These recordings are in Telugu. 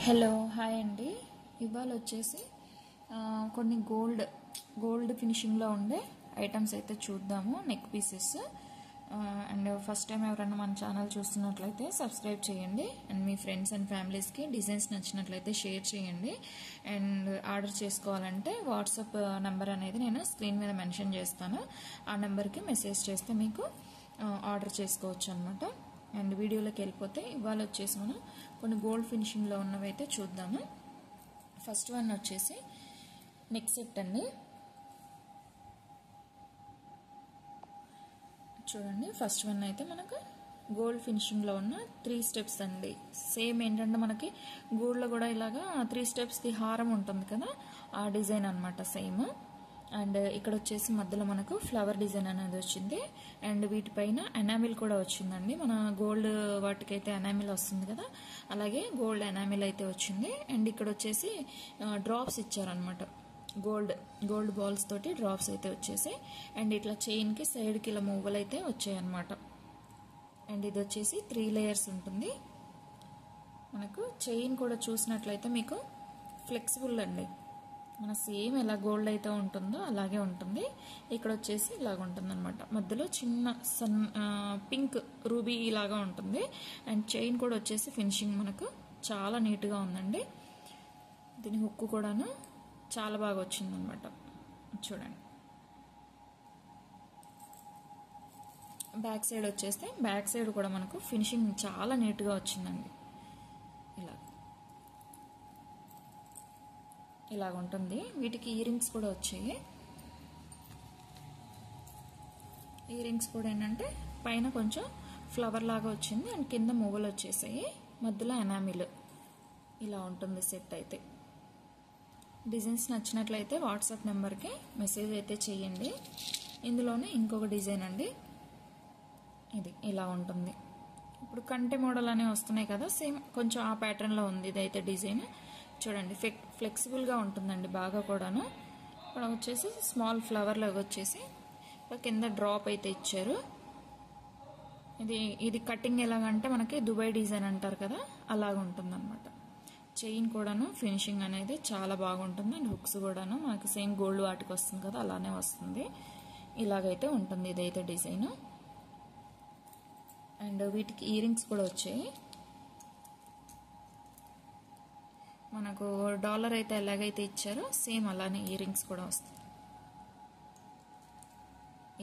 హలో హాయ్ అండి. ఇవాళ వచ్చేసి కొన్ని గోల్డ్ ఫినిషింగ్లో ఉండే ఐటమ్స్ అయితే చూద్దాము. Neck pieces. And first time ఎవరైనా మన ఛానల్ చూస్తున్నట్లయితే సబ్స్క్రైబ్ చేయండి. అండ్ మీ ఫ్రెండ్స్ అండ్ ఫ్యామిలీస్కి డిజైన్స్ నచ్చినట్లయితే షేర్ చేయండి. అండ్ ఆర్డర్ చేసుకోవాలంటే వాట్సాప్ నెంబర్ అనేది నేను స్క్రీన్ మీద మెన్షన్ చేస్తాను. ఆ నెంబర్కి మెసేజ్ చేస్తే మీకు ఆర్డర్ చేసుకోవచ్చు అనమాట. అండ్ వీడియోలోకి వెళ్ళిపోతే ఇవాళ వచ్చేసి మనం కొన్ని గోల్డ్ ఫినిషింగ్లో ఉన్నవి అయితే చూద్దాము. ఫస్ట్ వన్ వచ్చేసి నెక్ సెట్ అండి. చూడండి, ఫస్ట్ వన్ అయితే మనకు గోల్డ్ ఫినిషింగ్లో ఉన్న 3 స్టెప్స్ అండి. సేమ్ ఏంటంటే మనకి గోల్డ్లో కూడా ఇలాగా 3 స్టెప్స్ది హారం ఉంటుంది కదా, ఆ డిజైన్ అనమాట సేమ్. అండ్ ఇక్కడ వచ్చేసి మధ్యలో మనకు ఫ్లవర్ డిజైన్ అనేది వచ్చింది. అండ్ వీటిపైన ఎనామిల్ కూడా వచ్చిందండి. మన గోల్డ్ వాటికైతే ఎనామిల్ వస్తుంది కదా, అలాగే గోల్డ్ ఎనామిల్ అయితే వచ్చింది. అండ్ ఇక్కడ వచ్చేసి డ్రాప్స్ ఇచ్చారనమాట. గోల్డ్ బాల్స్ తోటి డ్రాప్స్ అయితే వచ్చేసి, అండ్ ఇట్లా చైన్కి సైడ్కి ఇలా మూవలు అయితే వచ్చాయన్నమాట. అండ్ ఇది వచ్చేసి 3 లేయర్స్ ఉంటుంది. మనకు చైన్ కూడా చూసినట్లయితే మీకు ఫ్లెక్సిబుల్ అండి. మన సేమ్ ఎలా గోల్డ్ అయితే ఉంటుందో అలాగే ఉంటుంది. ఇక్కడ వచ్చేసి ఇలాగ ఉంటుంది అనమాట. మధ్యలో చిన్న పింక్ రూబీ ఇలాగా ఉంటుంది. అండ్ చైన్ కూడా వచ్చేసి ఫినిషింగ్ మనకు చాలా నీట్గా ఉందండి. దీని హుక్కు కూడాను చాలా బాగా వచ్చిందనమాట. చూడండి, బ్యాక్ సైడ్ వచ్చేస్తే బ్యాక్ సైడ్ కూడా మనకు ఫినిషింగ్ చాలా నీట్గా వచ్చిందండి. ఇలాగ ఉంటుంది. వీటికి ఇయర్ రింగ్స్ కూడా వచ్చాయి. ఇయర్ రింగ్స్ కూడా ఏంటంటే పైన కొంచెం ఫ్లవర్ లాగా వచ్చింది. అండ్ కింద మువ్వలు వచ్చేసాయి. మధ్యలో ఎనామిల్. ఇలా ఉంటుంది సెట్ అయితే. డిజైన్స్ నచ్చినట్లయితే వాట్సాప్ నెంబర్కి మెసేజ్ అయితే చేయండి. ఇందులోనే ఇంకొక డిజైన్ అండి. ఇది ఇలా ఉంటుంది. ఇప్పుడు కంటె మోడల్ అనేవి వస్తున్నాయి కదా, సేమ్ కొంచెం ఆ ప్యాటర్న్లో ఉంది ఇదైతే డిజైన్. చూడండి, ఫ్లెక్సిబుల్గా ఉంటుందండి బాగా కూడాను. ఇక్కడ వచ్చేసి స్మాల్ ఫ్లవర్ లాగా వచ్చేసి కింద డ్రాప్ అయితే ఇచ్చారు. ఇది కటింగ్ ఎలాగంటే మనకి దుబాయ్ డిజైన్ అంటారు కదా, అలాగ ఉంటుంది అనమాట. చైన్ కూడాను ఫినిషింగ్ అనేది చాలా బాగుంటుంది. అండ్ హుక్స్ కూడాను మనకి సేమ్ గోల్డ్ వాటికి వస్తుంది కదా, అలానే వస్తుంది. ఇలాగైతే ఉంటుంది ఇదైతే డిజైన్. అండ్ వీటికి ఇయర్ రింగ్స్ కూడా వచ్చాయి. మనకు డాలర్ అయితే ఎలాగైతే ఇచ్చారో సేమ్ అలానే ఇయర్ రింగ్స్ కూడా వస్తాయి.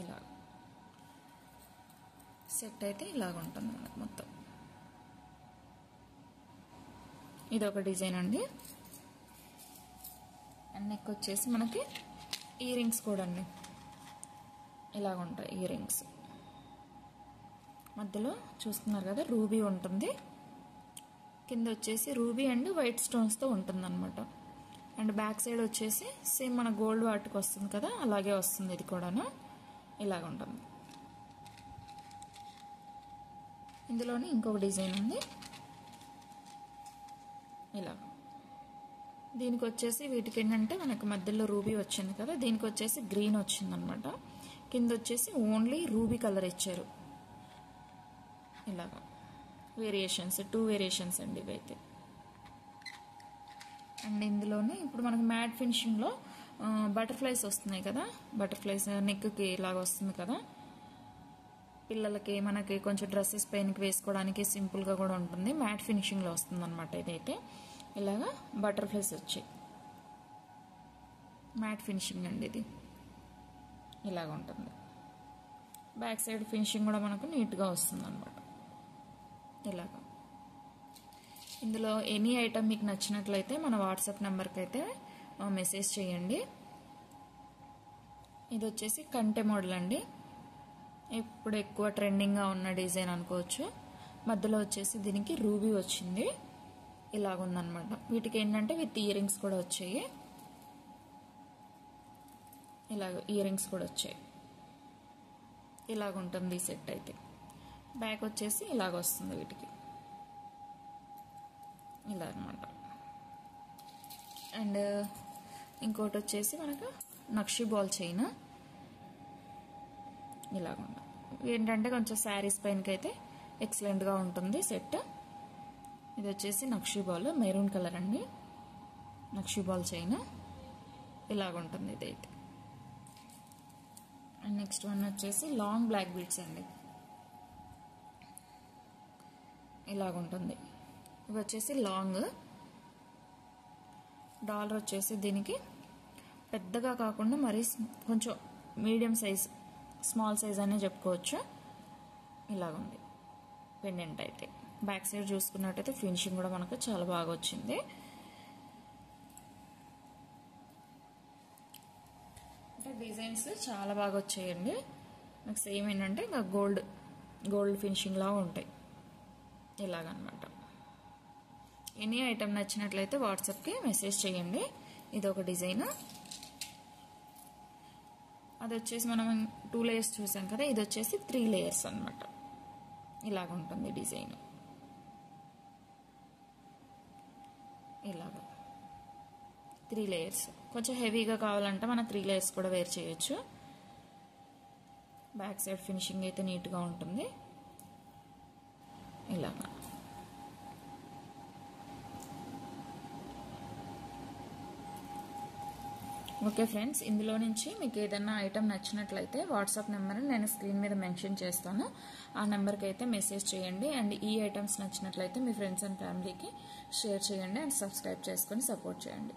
ఇలా సెట్ అయితే ఇలాగ ఉంటుంది మనకు మొత్తం. ఇది ఒక డిజైన్ అండి. అండ్ నెక్ వచ్చేసి మనకి ఇయర్ రింగ్స్ కూడా అండి ఇలాగ ఉంటాయి. ఇయర్ రింగ్స్ మధ్యలో చూస్తున్నారు కదా రూబీ ఉంటుంది. కింద వచ్చేసి రూబీ అండ్ వైట్ స్టోన్స్తో ఉంటుంది అనమాట. అండ్ బ్యాక్ సైడ్ వచ్చేసి సేమ్ మన గోల్డ్ వాటికి వస్తుంది కదా, అలాగే వస్తుంది. ఇది కూడాను ఇలాగ ఉంటుంది. ఇందులోనే ఇంకొక డిజైన్ ఉంది. ఇలా దీనికి వచ్చేసి వీటికి ఏంటంటే మనకు మధ్యలో రూబీ వచ్చింది కదా, దీనికి వచ్చేసి గ్రీన్ వచ్చింది అనమాట. కింద వచ్చేసి ఓన్లీ రూబీ కలర్ ఇచ్చారు. ఇలాగా వేరియేషన్స్ 2 వేరియేషన్స్ అండి ఇవైతే. అండ్ ఇందులోనే ఇప్పుడు మనకు మ్యాట్ ఫినిషింగ్లో బటర్ఫ్లైస్ వస్తున్నాయి కదా, బటర్ఫ్లైస్ నెక్కి ఇలాగ వస్తుంది కదా. పిల్లలకి మనకి కొంచెం డ్రెస్సెస్ పైనకి వేసుకోవడానికి సింపుల్గా కూడా ఉంటుంది. మ్యాట్ ఫినిషింగ్లో వస్తుంది అనమాట. ఇదైతే ఇలాగా బటర్ఫ్లైస్ వచ్చాయి. మ్యాట్ ఫినిషింగ్ అండి ఇది. ఇలాగ ఉంటుంది. బ్యాక్ సైడ్ ఫినిషింగ్ కూడా మనకు నీట్గా వస్తుంది అనమాట. ఇలాగా ఇందులో ఎనీ ఐటమ్ మీకు నచ్చినట్లయితే మన వాట్సాప్ నెంబర్కి అయితే మెసేజ్ చేయండి. ఇది వచ్చేసి కంటె మోడల్ అండి. ఇప్పుడు ఎక్కువ ట్రెండింగ్గా ఉన్న డిజైన్ అనుకోవచ్చు. మధ్యలో వచ్చేసి దీనికి రూబీ వచ్చింది. ఇలాగుందనమాట. వీటికి ఏంటంటే విత్ ఇయర్ రింగ్స్ కూడా వచ్చాయి. ఇలాగ ఇయర్ రింగ్స్ కూడా వచ్చాయి. ఇలాగుంటుంది ఈ సెట్ అయితే. బ్యాక్ వచ్చేసి ఇలాగ వస్తుంది వీటికి. ఇలా అనమాట. అండ్ ఇంకోటి వచ్చేసి మనకు నక్షి బాల్ చైన్. ఇలాగుండ ఏంటంటే కొంచెం శారీస్ పైనకైతే ఎక్సలెంట్గా ఉంటుంది సెట్. ఇది వచ్చేసి నక్షి బాల్, మెరూన్ కలర్ అండి. నక్షి బాల్ చైన్ ఇలాగుంటుంది ఇదైతే. అండ్ నెక్స్ట్ వన్ వచ్చేసి లాంగ్ బ్లాక్ బీడ్స్ అండి. ఇలాగుంటుంది. ఇవి వచ్చేసి లాంగ్. డాలర్ వచ్చేసి దీనికి పెద్దగా కాకుండా మరీ కొంచెం మీడియం సైజ్, స్మాల్ సైజ్ అనే చెప్పుకోవచ్చు. ఇలాగుంది పెండెంట్ అయితే. బ్యాక్ సైడ్ చూసుకున్నట్టయితే ఫినిషింగ్ కూడా మనకు చాలా బాగా వచ్చింది. అంటే డిజైన్స్ చాలా బాగా వచ్చాయండి. నాకు సేమ్ ఏంటంటే ఇంకా గోల్డ్ ఫినిషింగ్ లాగా ఉంటాయి ఇలాగనమాట. ఎనీ ఐటమ్ నచ్చినట్లయితే వాట్సాప్కి మెసేజ్ చేయండి. ఇది ఒక డిజైన్. అది వచ్చేసి మనం 2 లేయర్స్ చూసాం కదా, ఇది వచ్చేసి 3 లేయర్స్ అనమాట. ఇలాగుంటుంది డిజైన్. ఇలాగ 3 లేయర్స్. కొంచెం హెవీగా కావాలంటే మనం 3 లేయర్స్ కూడా వేర్ చేయొచ్చు. బ్యాక్ సైడ్ ఫినిషింగ్ అయితే నీట్గా ఉంటుంది. ఇలాగా ఓకే ఫ్రెండ్స్, ఇందులో నుంచి మీకు ఏదైనా ఐటమ్ నచ్చినట్లయితే వాట్సాప్ నెంబర్ని నేను స్క్రీన్ మీద మెన్షన్ చేస్తాను. ఆ నెంబర్కి అయితే మెసేజ్ చేయండి. అండ్ ఈ ఐటమ్స్ నచ్చినట్లయితే మీ ఫ్రెండ్స్ అండ్ ఫ్యామిలీకి షేర్ చేయండి. అండ్ సబ్స్క్రైబ్ చేసుకొని సపోర్ట్ చేయండి.